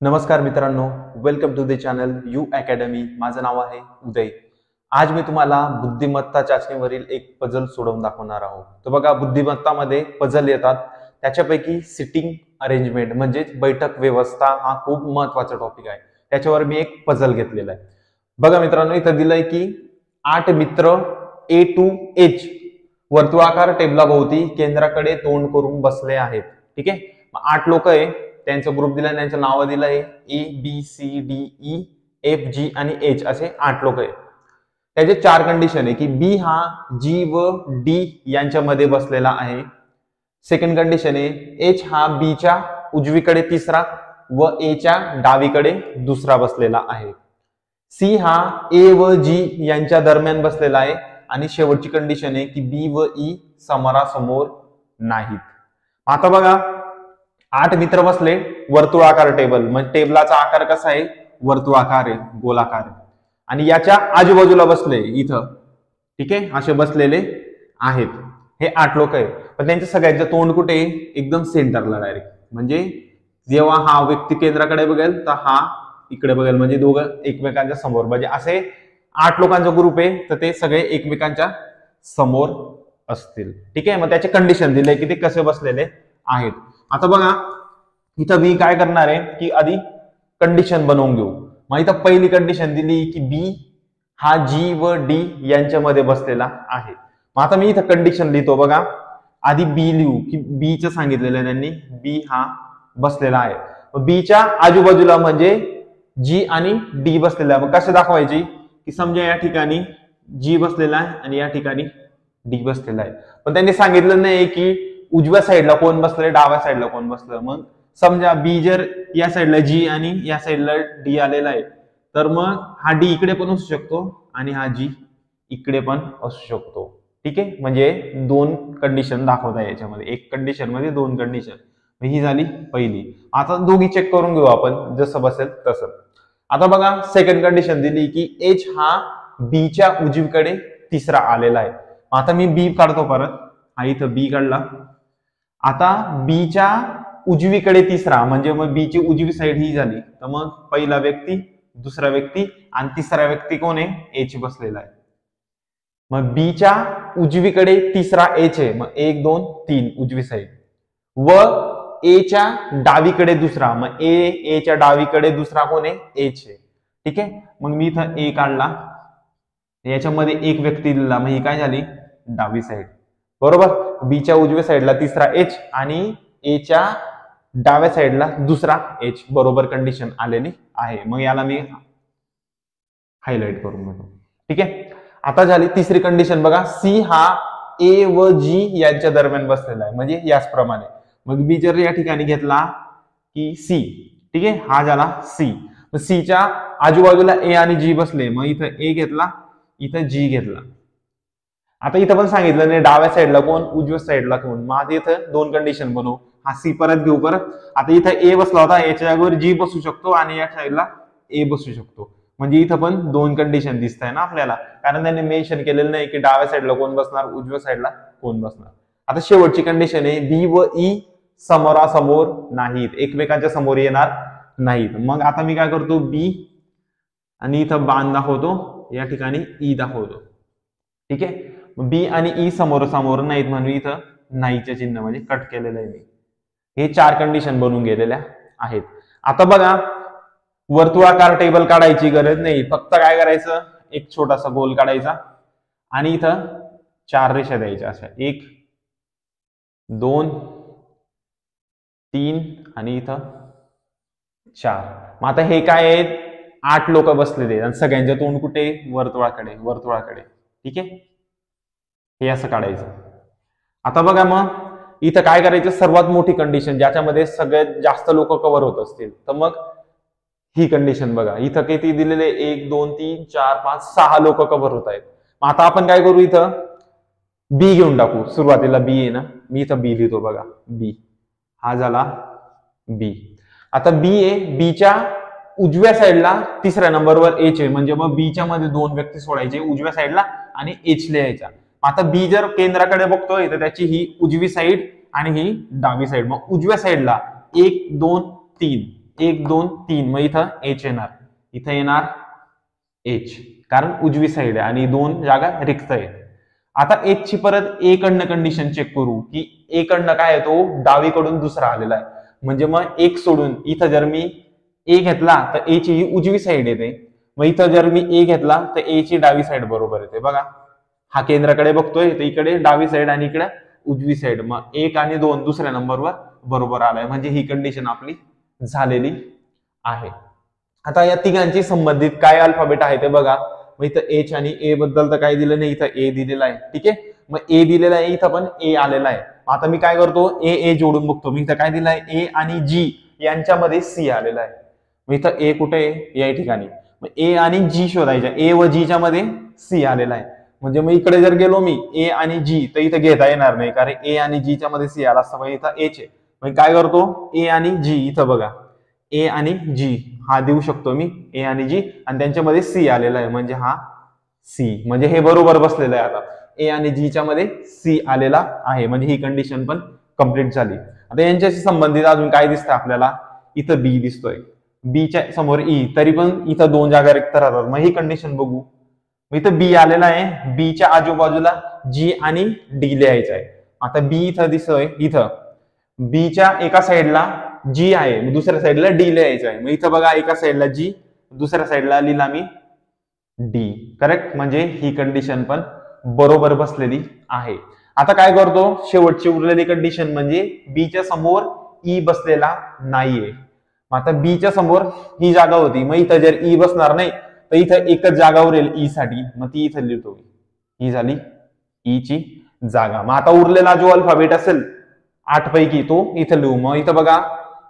नमस्कार मित्रांनो, welcome to the channel U academy. माझं नाव आहे उदय. आज मी तुम्हाला बुद्धिमत्ता चाचणीवरील एक पझल सोडवून दाखवणार आहोत. तर बघा, बुद्धिमत्तामध्ये पझल येतात, त्याच्यापैकी सिटिंग अरेंजमेंट म्हणजेच बैठक व्यवस्था हा खूप महत्वाचा टॉपिक आहे. त्याच्यावर मी एक पझल घेतलेला आहे. बघा मित्रांनो, इथं दिलंय की 8 मित्र A to H वर्तुळाकार टेबलाभोवती केंद्राकडे तोंड करून बसले आहेत. ठीक आहे, 8 लोक आहे, त्यांचं ग्रुप दिलाय, त्यांचं नाव दिलंय ABCDEFG आणि H असे 8 लोक आहे. त्याचे 4 कंडिशन आहे की बी हा G व D यांच्यामध्ये बसलेला आहे. सेकंड कंडिशन आहे H हा B च्या उजवीकडे तिसरा व A च्या डावीकडे दुसरा बसलेला आहे. C हा A व G यांच्या दरम्यान बसलेला आहे. आणि शेवटची कंडिशन आहे की B व E समोरासमोर नाहीत. आता बघा, 8 मित्र बसले वर्तुळाकार टेबल, म्हणजे टेबलाचा आकार कसा आहे, वर्तुळाकार आहे, गोलाकार आहे. आणि याच्या आजूबाजूला बसले इथं, ठीक आहे, असे बसलेले आहेत. हे 8 लोक आहे, पण त्यांच्या सगळ्यांचं तोंड कुठे आहे, एकदम सेंटरला डायरेक्ट. म्हणजे जेव्हा हा व्यक्ती केंद्राकडे बघेल तर हा इकडे बघेल, म्हणजे दोघं एकमेकांच्या समोर. म्हणजे असे 8 लोकांचा ग्रुप आहे, तर ते सगळे एकमेकांच्या समोर असतील. ठीक आहे, मग त्याचे कंडिशन दिले की ते कसे बसलेले आहेत. आता बघा, इथं मी काय करणार आहे की आधी कंडिशन बनवून घेऊ. मग इथं पहिली कंडिशन दिली की बी हा G व D यांच्यामध्ये बसलेला आहे. मग आता मी इथं कंडिशन लिहितो. बघा, आधी बी लिहू की बीचं सांगितलेलं आहे त्यांनी, बी हा बसलेला आहे. बीच्या आजूबाजूला म्हणजे G आणि D बसलेला आहे. मग कसे दाखवायची की समजा या ठिकाणी G बसलेला आहे आणि या ठिकाणी D बसलेला आहे. पण त्यांनी सांगितलं नाही की उजव्या साईडला कोण बसलंय, डाव्या साईडला कोण बसलं. मग समजा बी जर या साईडला G आणि या साईडला D आलेला आहे, तर मग हा D इकडे पण असू शकतो आणि हा G इकडे पण असू शकतो. ठीक आहे, म्हणजे 2 कंडिशन दाखवता याच्यामध्ये, एक कंडिशन मध्ये 2 कंडिशन. ही झाली पहिली. आता दोघी चेक करून घेऊ आपण, जसं बसेल तसं. आता बघा, सेकंड कंडिशन दिली की H हा B च्या उजवीकडे तिसरा आलेला आहे. आता मी B काढतो परत, हा इथं B काढला. आता B च्या उजवीकडे तिसरा म्हणजे मग B ची उजवी साईड ही झाली, तर मग पहिला व्यक्ती, दुसरा व्यक्ती आणि तिसरा व्यक्ती कोण आहे, H बसलेला आहे. मग B च्या उजवीकडे तिसरा H आहे, मग 1 2 3 उजवी साईड. व A च्या डावीकडे दुसरा, मग A च्या डावीकडे दुसरा कोण आहे, H आहे. ठीक आहे, मग मी इथं A काढला, याच्यामध्ये एक व्यक्ती दिला, मग ही काय झाली, डावी साईड. बरोबर. B च्या उजव्या साईडला तिसरा H आणि A च्या डाव्या साईडला दुसरा H. बरोबर कंडिशन आलेली आहे. मग याला मी हायलाइट करून घेतो. ठीक आहे, आता झाली तिसरी कंडिशन. बघा, C हा A व G यांच्या दरम्यान बसलेला आहे, म्हणजे याचप्रमाणे. मग B जर या ठिकाणी घेतला की C, ठीक आहे, हा झाला C. मग C च्या आजूबाजूला A आणि G बसले, मग इथं A घेतला, इथं G घेतला. आता इथं पण सांगितलं नाही डाव्या साईडला कोण, उजव्या साईडला कोण. मग आता इथं 2 कंडिशन बनवू. हा C परत घेऊ. परत आता इथं A बसला होता, याच्या जागेवर G बसू शकतो आणि या साईडला A बसू शकतो. म्हणजे इथं पण 2 कंडिशन दिसत आहे ना आपल्याला, कारण त्यांनी मेन्शन केलेलं नाही की डाव्या साईडला कोण बसणार, उजव्या साईडला कोण बसणार. आता शेवटची कंडिशन आहे B व E समोरासमोर नाहीत, एकमेकांच्या समोर येणार नाहीत. मग आता मी काय करतो, B आणि इथं बाण दाखवतो, या ठिकाणी E दाखवतो. ठीक आहे, B आणि E समोरासमोर नाहीत म्हणून इथं नाहीचे चिन्ह म्हणजे कट केलेलं आहे मी. हे 4 कंडिशन बनवून गेलेल्या आहेत. आता बघा, वर्तुळाकार टेबल काढायची गरज नाही, फक्त काय करायचं, एक छोटासा गोल काढायचा आणि इथं 4 रेषा द्यायच्या, अशा 1 2 3 आणि इथं 4. मग आता हे काय आहेत, 8 लोक बसलेले आणि सगळ्यांचे तोंड कुठे, वर्तुळाकडे, वर्तुळाकडे. ठीक आहे, हे असं काढायचं. आता बघा, मग इथं काय करायचं, सर्वात मोठी कंडिशन ज्याच्यामध्ये सगळ्यात जास्त लोक कव्हर होत असतील, तर मग ही कंडिशन बघा. इथं किती दिलेले, 1 2 3 4 5 6 लोक कव्हर होत आहेत. आता आपण काय करू, इथं B घेऊन टाकू. सुरुवातीला B आहे ना, मी इथं B लिहितो. बघा, B हा झाला B. आता B आहे, B च्या उजव्या साईडला तिसऱ्या नंबरवर H आहे, म्हणजे मग B च्या मध्ये 2 व्यक्ती सोडायचे उजव्या साईडला आणि H लिहायचा. आता B जर केंद्राकडे बघतोय तर त्याची ही उजवी साईड आणि ही डावी साईड. मग उजव्या साईडला 1 2 3 1 2 3, मग इथं एच येणार, इथं येणार एच, कारण उजवी साईड आहे आणि 2 जागा रिक्त आहे. आता एच ची परत ए कडनं कंडिशन चेक करू की ए कडनं काय आहे, तो डावीकडून दुसरा आलेला आहे. म्हणजे मग एक सोडून इथं जर मी ए घेतला तर ए ची ही उजवी साईड येते. मग इथं जर मी ए घेतला तर ए ची डावी साईड बरोबर येते. बघा हा केंद्राकडे बघतोय तर इकडे डावी साईड आणि इकडे उजवी साईड, मग 1 आणि 2 दुसऱ्या नंबरवर बरोबर आलाय. म्हणजे ही कंडिशन आपली झालेली आहे. आता या तिघांची संबंधित काय अल्फाबेट आहे ते बघा. मग इथं एच आणि ए बद्दल तर काय दिलं नाही, इथं ए दिलेला आहे. ठीक आहे, मग ए दिलेला आहे, इथं पण ए आलेला आहे. आता मी काय करतो, ए ए जोडून बघतो. मी इथं काय दिलं आहे, ए आणि जी यांच्यामध्ये सी आलेला आहे. मग इथं ए कुठे आहे, या ठिकाणी. मग ए आणि जी शोधायच्या, ए व जी च्या मध्ये सी आलेला आहे. म्हणजे मग इकडे जर गेलो मी ए आणि जी तर इथं घेता येणार नाही, कारण ए आणि जी च्या मध्ये सी आला असता. मग इथं एच आहे. मग काय करतो, ए आणि जी, इथं बघा ए आणि जी हा देऊ शकतो मी, ए आणि जी, आणि त्यांच्यामध्ये सी आलेला आहे. म्हणजे हा सी, म्हणजे हे बरोबर बसलेलं आहे. आता ए आणि जी च्या मध्ये सी आलेला आहे, म्हणजे ही कंडिशन पण कंप्लीट झाली. आता यांच्याशी संबंधित अजून काय दिसतं आपल्याला, इथं बी दिसतोय, बी च्या समोर ई, तरी पण इथं 2 जागा रिक्त राहतात. मग ही कंडिशन बघू. इथं बी आलेला आहे, बी च्या आजूबाजूला जी आणि डी लिहायचं आहे. आता बी इथं दिसतोय, इथं बी च्या एका साईडला जी आहे, दुसऱ्या साईडला डी लिहायचं आहे. मग इथं बघा एका साईडला जी, दुसऱ्या साईडला लिहिला मी डी. करेक्ट, म्हणजे ही कंडिशन पण बरोबर बसलेली आहे. आता काय करतो, शेवटची उरलेली कंडिशन म्हणजे बी च्या समोर ई बसलेला नाहीये. आता बी च्या समोर ही जागा होती, मग इथं जर ई बसणार नाही तर इथं एकच जागा उरेल ई साठी, मग ती इथं लिहितो. ही झाली ई ची जागा. मग आता उरलेला जो अल्फाबेट असेल 8 पैकी तो इथं लिहू. मग इथं बघा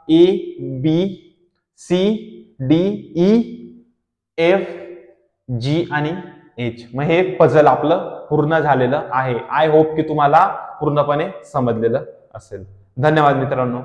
A B C D E F G आणि एच. मग हे पझल आपलं पूर्ण झालेलं आहे. आय होप की तुम्हाला पूर्णपणे समजलेलं असेल. धन्यवाद मित्रांनो.